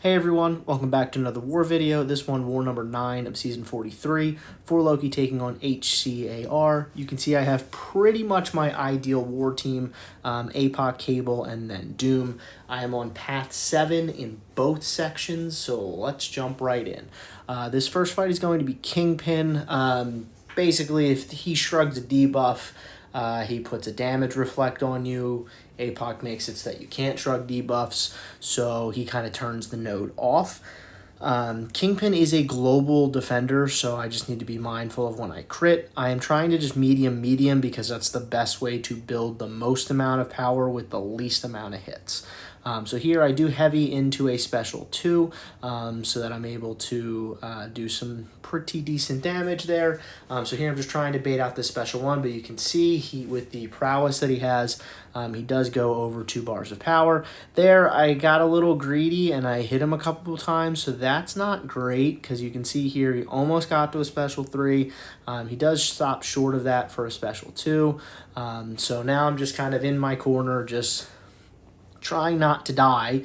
Hey everyone, welcome back to another war video. This one, war number 9 of season 43, for Loki taking on HC.AR. You can see I have pretty much my ideal war team, Apoc, Cable, and then Doom. I am on path 7 in both sections, so let's jump right in. This first fight is going to be Kingpin. Basically, if he shrugs a debuff, he puts a damage reflect on you. Apoc makes it so that you can't shrug debuffs, so he kind of turns the node off. Kingpin is a global defender, so I just need to be mindful of when I crit. I am trying to just medium because that's the best way to build the most amount of power with the least amount of hits. So here I do heavy into a special 2 so that I'm able to do some pretty decent damage there. So here I'm just trying to bait out this special 1, but you can see with the prowess that he has, he does go over 2 bars of power. There I got a little greedy and I hit him a couple times, so that's not great because you can see here he almost got to a special 3. He does stop short of that for a special 2. So now I'm just kind of in my corner, just trying not to die,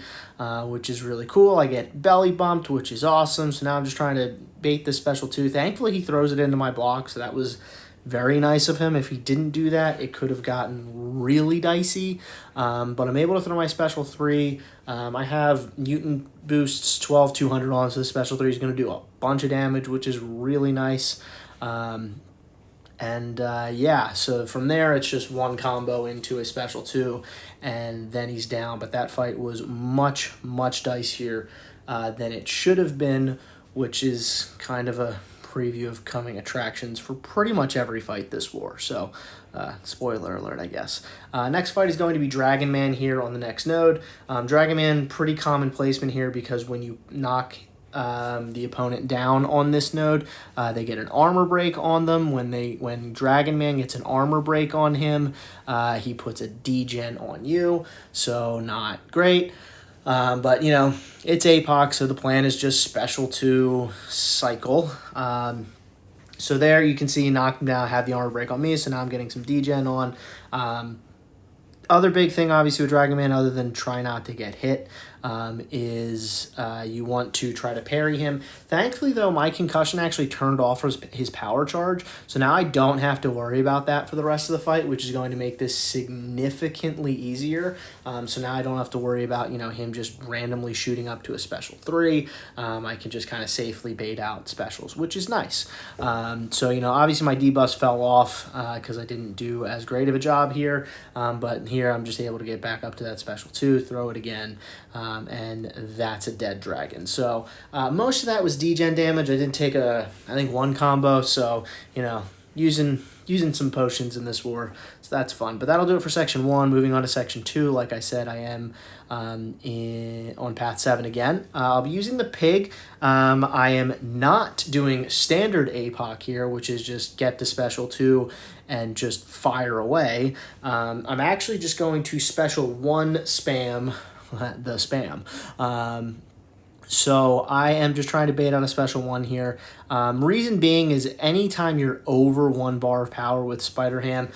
which is really cool. I get belly bumped, which is awesome. So now I'm just trying to bait this special 2. Thankfully, he throws it into my block, so that was very nice of him. If he didn't do that, it could have gotten really dicey. But I'm able to throw my special 3. I have mutant boosts 12-200 on, so the special 3 is going to do a bunch of damage, which is really nice. Yeah, so from there, it's just one combo into a special 2, and then he's down. But that fight was much, much dicier than it should have been, which is kind of a preview of coming attractions for pretty much every fight this war. So, spoiler alert, I guess. Next fight is going to be Dragon Man here on the next node. Dragon Man, pretty common placement here because when you knock the opponent down on this node, they get an armor break on them. When Dragon Man gets an armor break on him, he puts a degen on you, so not great. But you know, it's Apoc, so the plan is just special 2 cycle. So there you can see knock him down, have the armor break on me, so now I'm getting some degen on. Other big thing, obviously, with Dragon Man, other than try not to get hit, is you want to try to parry him. Thankfully, though, my concussion actually turned off his power charge, so now I don't have to worry about that for the rest of the fight, which is going to make this significantly easier. So now I don't have to worry about, you know, him just randomly shooting up to a special 3. I can just kind of safely bait out specials, which is nice. So, you know, obviously my debuffs fell off because I didn't do as great of a job here, but here I'm just able to get back up to that special 2, throw it again, and that's a dead dragon. So most of that was degen damage. I didn't take I think 1 combo, so, you know, using some potions in this war, so that's fun. But that'll do it for section 1. Moving on to section 2, like I said, I am on path 7 again. I'll be using the pig. I am not doing standard Apoc here, which is just get the special 2 and just fire away. I'm actually just going to special 1 spam the spam. So I am just trying to bait out a special 1 here. Reason being is anytime you're over 1 bar of power with Spider-Ham,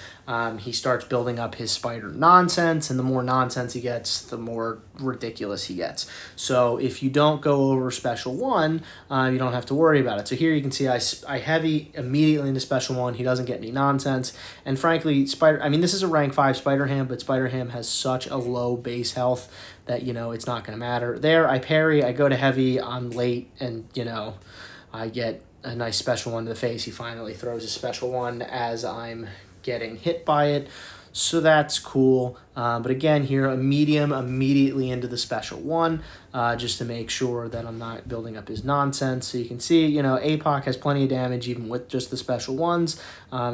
he starts building up his spider nonsense, and the more nonsense he gets, the more ridiculous he gets. So if you don't go over special 1, you don't have to worry about it. So here you can see I heavy immediately into special 1. He doesn't get any nonsense. And frankly, this is a rank 5 Spider-Ham, but Spider-Ham has such a low base health that, you know, it's not going to matter. There, I parry, I go to heavy, I'm late, and, you know, I get a nice special 1 to the face. He finally throws a special 1 as I'm getting hit by it, so that's cool. But again, here a medium immediately into the special 1, just to make sure that I'm not building up his nonsense. So you can see, you know, Apoc has plenty of damage even with just the special 1s.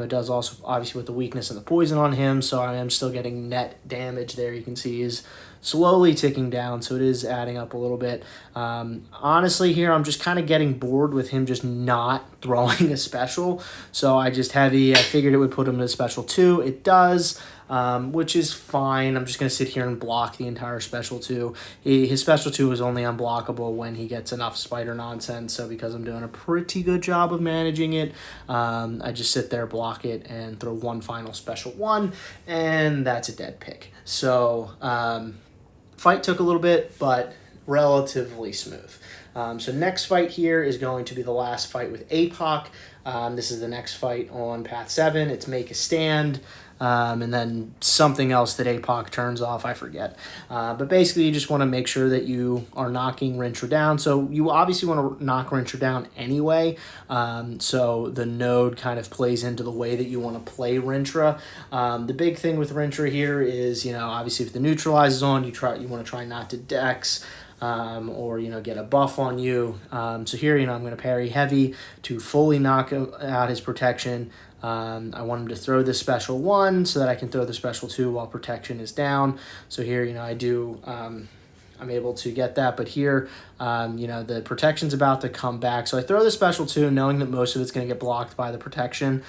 It does also, obviously, with the weakness and the poison on him, so I am still getting net damage there. You can see he's slowly ticking down, so it is adding up a little bit. Honestly, here I'm just kind of getting bored with him just not throwing a special, so I just heavy. I figured it would put him to special 2. It does. Which is fine. I'm just going to sit here and block the entire special 2. His special 2 is only unblockable when he gets enough spider nonsense, so because I'm doing a pretty good job of managing it, I just sit there, block it, and throw 1 final special 1, and that's a dead pick. So, fight took a little bit, but relatively smooth. So next fight here is going to be the last fight with Apoc. This is the next fight on Path 7. It's Make a Stand, and then something else that Apoc turns off, I forget. But basically, you just want to make sure that you are knocking Rintrah down. So you obviously want to knock Rintrah down anyway, so the node kind of plays into the way that you want to play Rintrah. The big thing with Rintrah here is, obviously if the neutralize is on, you want to try not to dex, or get a buff on you. So here, I'm going to parry heavy to fully knock out his protection. I want him to throw this special 1 so that I can throw the special 2 while protection is down. So here, I'm able to get that, but here, the protection's about to come back. So I throw the special 2 knowing that most of it's going to get blocked by the protection,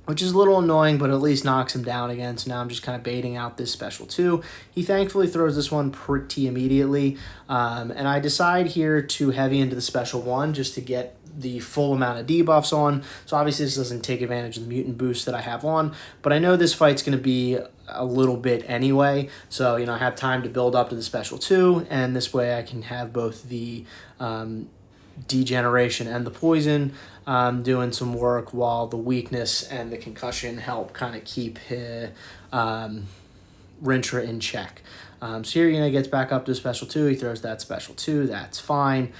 which is a little annoying, but at least knocks him down again. So now I'm just kind of baiting out this special 2. He thankfully throws this one pretty immediately, and I decide here to heavy into the special 1 just to get the full amount of debuffs on. So obviously this doesn't take advantage of the mutant boost that I have on, but I know this fight's going to be a little bit anyway. So, I have time to build up to the special 2, and this way I can have both the degeneration and the poison doing some work, while the weakness and the concussion help kind of keep Rintrah in check. So here, he gets back up to special 2. He throws that special 2. That's fine.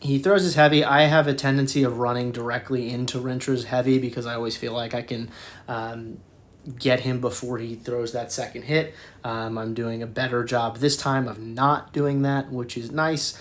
He throws his heavy. I have a tendency of running directly into Rintrah's heavy because I always feel like I can get him before he throws that second hit. I'm doing a better job this time of not doing that, which is nice.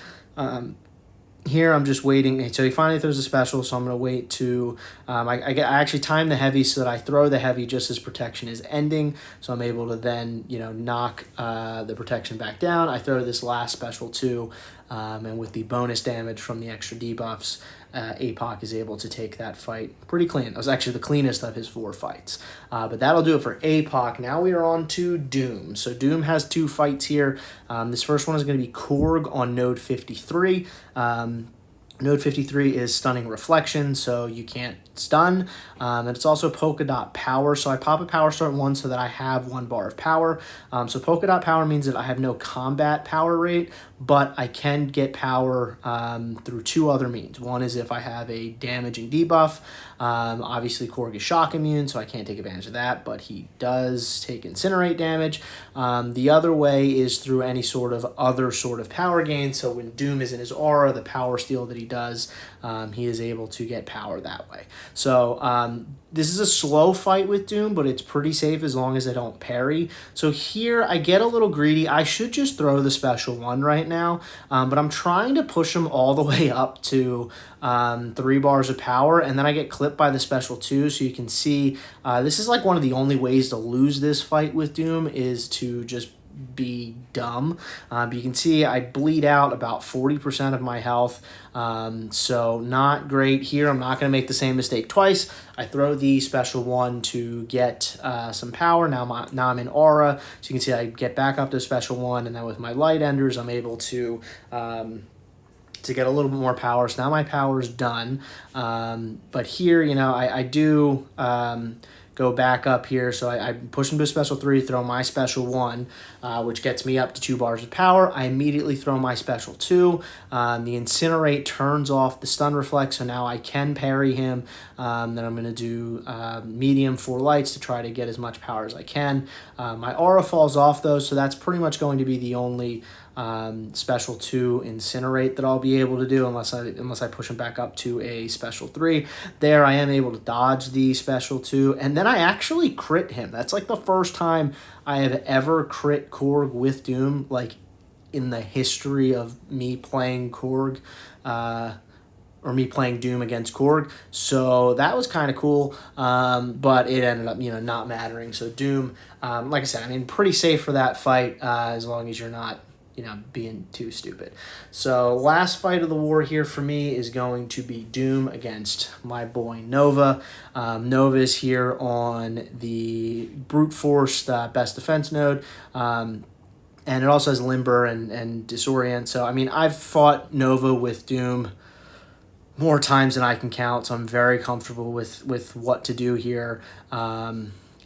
Here I'm just waiting. So he finally throws a special, so I'm going to wait to... I actually time the heavy so that I throw the heavy just as protection is ending, so I'm able to then, knock the protection back down. I throw this last special 2, and with the bonus damage from the extra debuffs, Apoc is able to take that fight pretty clean. That was actually the cleanest of his 4 fights. But that'll do it for Apoc. Now we are on to Doom. So Doom has 2 fights here. This first one is going to be Korg on node 53. Node 53 is Stunning Reflection, so you can't stun. And it's also Polka Dot Power, so I pop a Power Start 1 so that I have 1 bar of power. So Polka Dot Power means that I have no combat power rate, but I can get power through 2 other means. One is if I have a damaging debuff. Obviously, Korg is shock immune, so I can't take advantage of that, but he does take incinerate damage. The other way is through any sort of other sort of power gain. So when Doom is in his aura, the power steal that he does, he is able to get power that way. So this is a slow fight with Doom, but it's pretty safe as long as I don't parry. So here I get a little greedy. I should just throw the special 1 right now, but I'm trying to push him all the way up to 3 bars of power, and then I get clipped by the special 2. So you can see this is like one of the only ways to lose this fight with Doom is to just be dumb. You can see I bleed out about 40% of my health, so not great here. I'm not going to make the same mistake twice. I throw the special 1 to get some power. Now I'm in aura, so you can see I get back up to special 1, and then with my light enders I'm able to get a little bit more power. So now my power's done, but here I do go back up here. So I push him to special 3, throw my special 1, which gets me up to 2 bars of power. I immediately throw my special 2. The Incinerate turns off the stun reflex, so now I can parry him. Then I'm going to do medium 4 lights to try to get as much power as I can. My aura falls off though, so that's pretty much going to be the only special 2 Incinerate that I'll be able to do unless I push him back up to a special 3. There I am able to dodge the special 2, and then I actually crit him. That's like the first time I have ever crit Korg with Doom, like in the history of me playing Korg, or me playing Doom against Korg. So that was kind of cool, but it ended up, not mattering. So Doom, like I said, pretty safe for that fight, as long as you're not being too stupid. So last fight of the war here for me is going to be Doom against my boy Nova. Nova is here on the brute force best defense node, and it also has Limber and Disorient. So I've fought Nova with Doom more times than I can count, so I'm very comfortable with what to do here.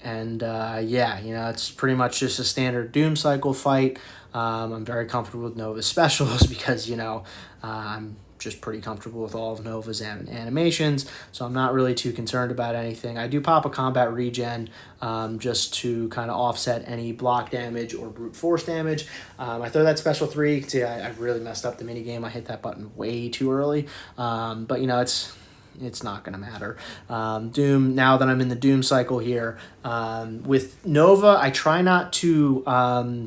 It's pretty much just a standard Doom cycle fight. I'm very comfortable with Nova's specials because, I'm just pretty comfortable with all of Nova's animations, so I'm not really too concerned about anything. I do pop a combat regen just to kind of offset any block damage or brute force damage. I throw that special 3. You can see I really messed up the minigame. I hit that button way too early, but it's not going to matter. Doom, now that I'm in the Doom cycle here, with Nova, I try not to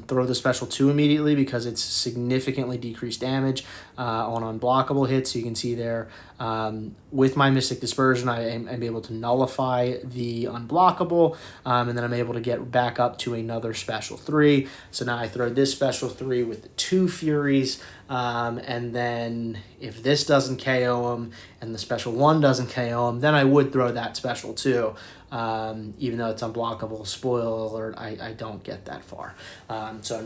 throw the special 2 immediately because it's significantly decreased damage on unblockable hits. You can see there, with my Mystic Dispersion, I'm able to nullify the unblockable, and then I'm able to get back up to another special 3. So now I throw this special 3 with the 2 Furies, and then if this doesn't KO him and the special 1 doesn't KO him, then I would throw that special 2. Even though it's unblockable, spoiler alert, I don't get that far. So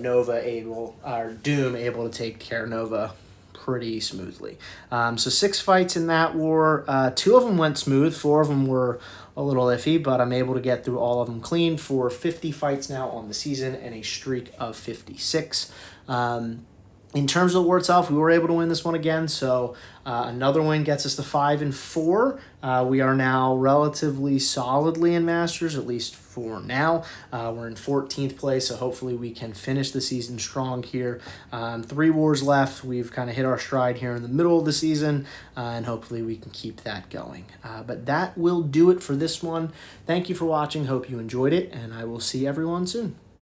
Doom able to take care of Nova pretty smoothly. So 6 fights in that war. 2 of them went smooth, 4 of them were a little iffy, but I'm able to get through all of them clean for 50 fights now on the season and a streak of 56. In terms of the war itself, we were able to win this one again, so another win gets us to 5-4. We are now relatively solidly in Masters, at least for now. We're in 14th place, so hopefully we can finish the season strong here. 3 wars left. We've kind of hit our stride here in the middle of the season, and hopefully we can keep that going. But that will do it for this one. Thank you for watching. Hope you enjoyed it, and I will see everyone soon.